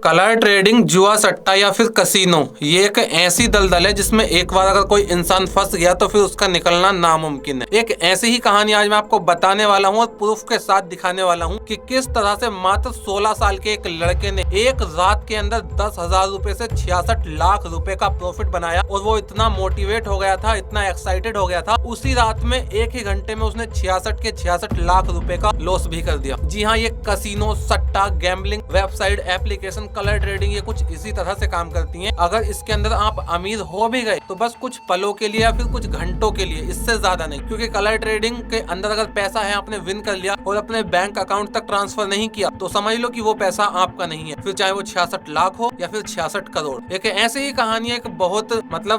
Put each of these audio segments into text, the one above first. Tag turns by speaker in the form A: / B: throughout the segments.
A: Colour trading, जुआ सट्टा या फिर कसीनो, ये एक ऐसी दलदल है जिसमें एक बार अगर कोई इंसान फंस गया तो फिर उसका निकलना नामुमकिन है। एक ऐसी ही कहानी आज मैं आपको बताने वाला हूँ और प्रूफ के साथ दिखाने वाला हूँ कि किस तरह से मात्र 16 साल के एक लड़के ने एक रात के अंदर 10,000 रुपए से 66 लाख रुपए का प्रॉफिट बनाया। और वो इतना मोटिवेट हो गया था, इतना एक्साइटेड हो गया था, उसी रात में एक ही घंटे में उसने 66 लाख रुपए का लॉस भी कर दिया। जी हाँ, ये कसीनो, सट्टा, gambling website, application, colour trading, ये कुछ इसी तरह से काम करती हैं। अगर इसके अंदर आप अमीर हो भी गए तो बस कुछ पलों के लिए या फिर कुछ घंटों के लिए, इससे ज्यादा नहीं। क्योंकि कलर ट्रेडिंग के अंदर अगर पैसा है, आपने विन कर लिया और अपने बैंक अकाउंट तक ट्रांसफर नहीं किया तो समझ लो कि वो पैसा आपका नहीं है, फिर चाहे वो 66 लाख हो या फिर 66 करोड़। एक ऐसे ही कहानी है, एक बहुत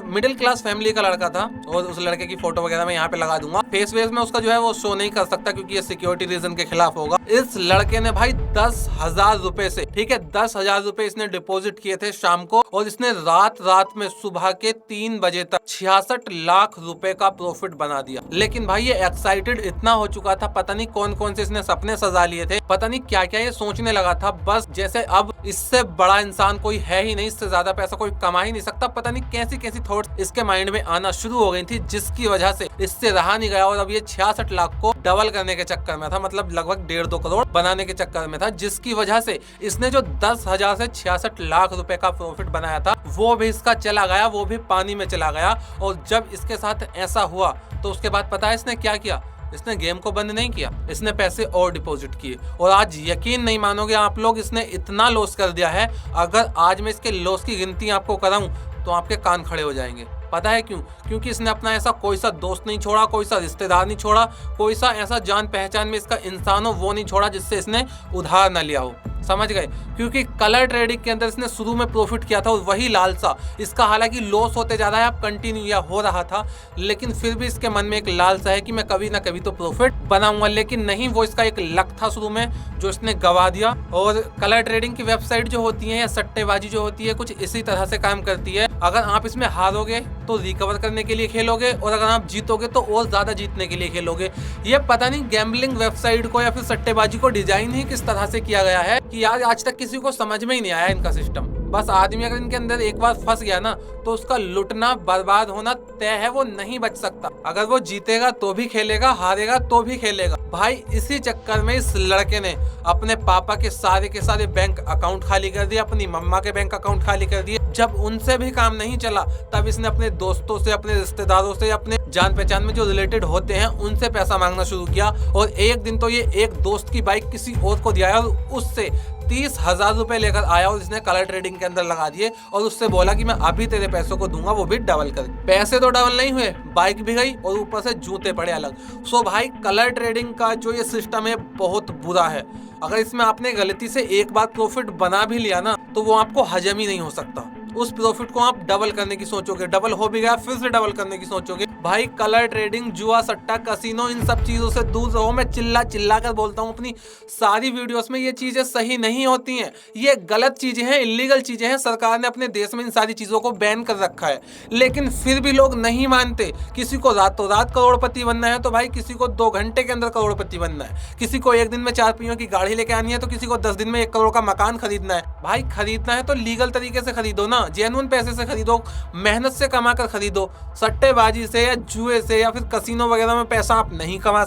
A: मिडिल क्लास फैमिली का लड़का था और उस लड़के की फोटो वगैरह मैं यहाँ पे लगा दूंगा। फेस वेस में उसका जो है वो शो नहीं कर सकता क्योंकि ये सिक्योरिटी रीजन के खिलाफ होगा। इस लड़के ने भाई 10,000 रुपए से, ठीक है, 10,000 रुपए इसने डिपॉजिट किए थे शाम को और इसने रात में सुबह के 3 बजे तक 66 लाख रुपए का प्रॉफिट बना दिया। लेकिन भाई ये एक्साइटेड इतना हो चुका था, पता नहीं कौन कौन से इसने सपने सजा लिए थे, पता नहीं क्या क्या ये सोचने लगा था, बस जैसे अब इससे बड़ा इंसान कोई है ही नहीं, इससे ज्यादा पैसा कोई कमा ही नहीं सकता। पता नहीं कैसी कैसी थॉट्स इसके माइंड में आना शुरू हो गई थी, जिसकी वजह से इससे रहा नहीं गया और अब ये 66 लाख को डबल करने के चक्कर में था, मतलब लगभग 1.5-2 करोड़ बनाने के चक्कर में था, जिसकी वजह से इसने जो 10,000 से 66 लाख रुपए का प्रॉफिट बनाया था वो भी इसका चला गया, वो भी पानी में चला गया। और जब इसके साथ ऐसा हुआ तो उसके बाद पता है इसने क्या किया? इसने गेम को बंद नहीं किया, इसने पैसे और डिपॉजिट किए और आज यकीन नहीं मानोगे आप लोग, इसने इतना लॉस कर दिया है। अगर आज मैं इसके लॉस की गिनती आपको कराऊं तो आपके कान खड़े हो जाएंगे। पता है क्यों? क्योंकि इसने अपना ऐसा कोई सा दोस्त नहीं छोड़ा, कोई सा रिश्तेदार नहीं छोड़ा, कोई सा ऐसा जान पहचान में इसका इंसान हो वो नहीं छोड़ा जिससे इसने उधार न लिया हो। समझ गए? क्योंकि कलर ट्रेडिंग के अंदर इसने शुरू में प्रॉफिट किया था और वही लालसा इसका, हालांकि लॉस होते जा रहा है, अब कंटिन्यू या हो रहा था, लेकिन फिर भी इसके मन में एक लालसा है कि मैं कभी ना कभी तो प्रॉफिट बनाऊंगा। लेकिन नहीं, वो इसका एक लक था शुरू में जो इसने गवा दिया। और कलर ट्रेडिंग की वेबसाइट जो होती है या सट्टेबाजी जो होती है कुछ इसी तरह से काम करती है। अगर आप इसमें हारोगे तो रिकवर करने के लिए खेलोगे और अगर आप जीतोगे तो और ज्यादा जीतने के लिए खेलोगे। ये पता नहीं गैम्बलिंग वेबसाइट को या फिर सट्टेबाजी को डिजाइन ही किस तरह से किया गया है कि यार आज तक किसी को समझ में ही नहीं आया इनका सिस्टम। बस आदमी अगर इनके अंदर एक बार फंस गया ना तो उसका लुटना, बर्बाद होना तय है, वो नहीं बच सकता। अगर वो जीतेगा तो भी खेलेगा, हारेगा तो भी खेलेगा। भाई इसी चक्कर में इस लड़के ने अपने पापा के सारे बैंक अकाउंट खाली कर दिए, अपनी मम्मा के बैंक अकाउंट खाली कर दिए। जब उनसे भी काम नहीं चला तब इसने अपने दोस्तों से, अपने रिश्तेदारों से, अपने जान पहचान में जो रिलेटेड होते हैं उनसे पैसा मांगना शुरू किया। और एक दिन तो ये एक दोस्त की बाइक किसी और को दिया और उससे 30,000 रुपए लेकर आया और इसने कलर ट्रेडिंग के अंदर लगा दिए और उससे बोला कि मैं अभी तेरे पैसों को दूंगा, वो भी डबल कर। पैसे तो डबल नहीं हुए, बाइक भी गई और ऊपर से जूते पड़े अलग। सो भाई कलर ट्रेडिंग का जो ये सिस्टम है बहुत बुरा है। अगर इसमें आपने गलती से एक बार प्रॉफिट बना भी लिया ना तो वो आपको हजम ही नहीं हो सकता। उस प्रॉफिट को आप डबल करने की सोचोगे, डबल हो भी गया फिर से डबल करने की सोचोगे। भाई कलर ट्रेडिंग, जुआ, सट्टा, कसीनो, इन सब चीजों से दूर रहो। मैं चिल्ला कर बोलता हूँ अपनी सारी वीडियोस में, ये चीजें सही नहीं होती हैं, ये गलत चीजें हैं, इलीगल चीजें हैं। सरकार ने अपने देश में इन सारी चीजों को बैन कर रखा है, लेकिन फिर भी लोग नहीं मानते। किसी को रातों रात करोड़पति बनना है तो भाई किसी को 2 घंटे के अंदर करोड़पति बनना है, किसी को एक दिन में 4 पहियों की गाड़ी लेके आनी है तो किसी को 10 दिन में 1 करोड़ का मकान खरीदना है। भाई खरीदना है तो लीगल तरीके से खरीदो ना, जेन्युइन पैसे से खरीदो, मेहनत से कमा कर खरीदो। सट्टेबाजी से या जुए से या फिर कसीनो वगैरह में पैसा आप नहीं कमा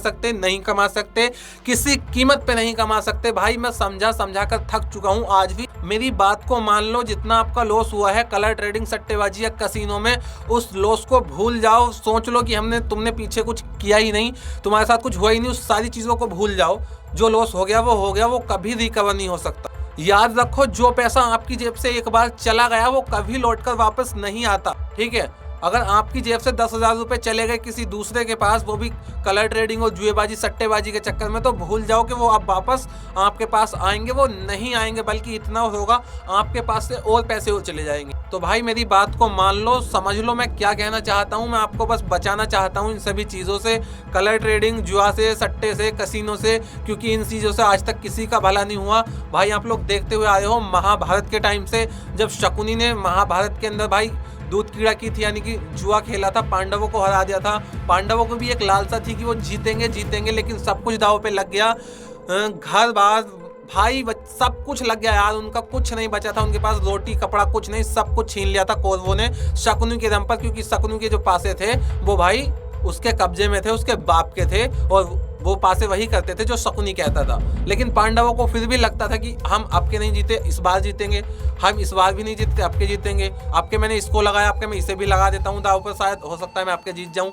A: सकते, किसी कीमत पे नहीं कमा सकते। भाई मैं समझा कर थक चुका हूँ। आज भी मेरी बात को मान लो, जितना आपका लॉस हुआ है कलर ट्रेडिंग, सट्टेबाजी या कसीनो में, उस लॉस को भूल जाओ। सोच लो कि तुमने पीछे कुछ किया ही नहीं, तुम्हारे साथ कुछ हुआ ही नहीं, उस सारी चीजों को भूल जाओ। जो लॉस हो गया वो हो गया, वो कभी रिकवर नहीं हो सकता। याद रखो, जो पैसा आपकी जेब से एक बार चला गया वो कभी लौटकर वापस नहीं आता, ठीक है? अगर आपकी जेब से 10,000 रुपए चले गए किसी दूसरे के पास, वो भी कलर ट्रेडिंग और जुएबाजी, सट्टेबाजी के चक्कर में, तो भूल जाओ कि वो अब वापस आपके पास आएंगे। वो नहीं आएंगे, बल्कि इतना होगा आपके पास से और पैसे और चले जाएंगे। तो भाई मेरी बात को मान लो, समझ लो मैं क्या कहना चाहता हूँ। मैं आपको बस बचाना चाहता हूँ इन सभी चीज़ों से, कलर ट्रेडिंग, जुआ से, सट्टे से, कसीनो से, क्योंकि इन चीज़ों से आज तक किसी का भला नहीं हुआ। भाई आप लोग देखते हुए आए हो महाभारत के टाइम से, जब शकुनी ने महाभारत के अंदर भाई दूध कीड़ा की थी, यानी कि जुआ खेला था, पांडवों को हरा दिया था। पांडवों को भी एक लालसा थी कि वो जीतेंगे, लेकिन सब कुछ दांव पे लग गया। घर बार भाई सब कुछ लग गया यार, उनका कुछ नहीं बचा था, उनके पास रोटी कपड़ा कुछ नहीं, सब कुछ छीन लिया था कौरवों ने शकुनी के दम पर, क्योंकि शकुनी के जो पासे थे वो भाई उसके कब्जे में थे, उसके बाप के थे, और वो पासे वही करते थे जो शकुनी कहता था। लेकिन पांडवों को फिर भी लगता था कि हम आपके नहीं जीते, इस बार जीतेंगे, हम इस बार भी नहीं जीतते, आपके जीतेंगे, आपके मैंने इसको लगाया, आपके मैं इसे भी लगा देता हूँ दाव पर, शायद हो सकता है मैं आपके जीत जाऊं।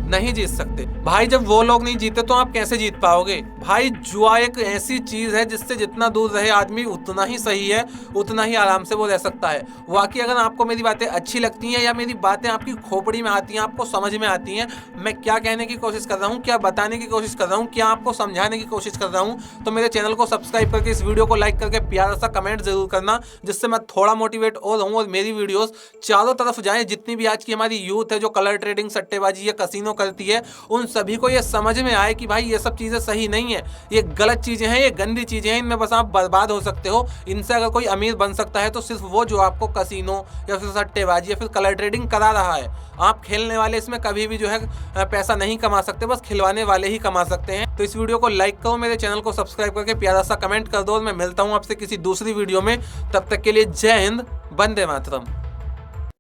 A: नहीं जीत सकते भाई, जब वो लोग नहीं जीते तो आप कैसे जीत पाओगे भाई। जुआ एक ऐसी चीज है जिससे जितना दूर रहे आदमी उतना ही सही है, उतना ही आराम से वो रह सकता है। वाकई अगर आपको मेरी बातें अच्छी लगती हैं या मेरी बातें आपकी खोपड़ी में आती हैं, आपको समझ में आती हैं, मैं क्या कहने की कोशिश कर रहा हूँ, क्या बताने की कोशिश कर रहा हूँ, क्या आपको समझाने की कोशिश कर रहा हूँ, तो मेरे चैनल को सब्सक्राइब करके इस वीडियो को लाइक करके प्यारा सा कमेंट जरूर करना, जिससे मैं थोड़ा मोटिवेट और रहूँ और मेरी वीडियोस चारों तरफ जाएं। जितनी भी आज की हमारी यूथ है जो कलर ट्रेडिंग, सट्टेबाजी या कसीनो करती है, उन सभी को ये समझ में आए कि भाई ये सब चीजें सही नहीं है, ये गलत चीजें हैं, ये गंदी चीजें हैं, इनमें बस आप बर्बाद हो सकते हो। इनसे अगर कोई अमीर बन सकता है तो सिर्फ वो जो आपको कसीनो या फिर सट्टेबाजी या फिर कलर ट्रेडिंग करा रहा है। आप खेलने वाले इसमें कभी भी जो है पैसा नहीं कमा सकते, बस खिलवाने वाले ही कमा सकते हैं। तो इस वीडियो को लाइक करो, मेरे चैनल को सब्सक्राइब करके प्यारा सा कमेंट कर दो, और मैं मिलता हूँ आपसे किसी दूसरी वीडियो में। तब तक के लिए जय हिंद, वंदे मातरम।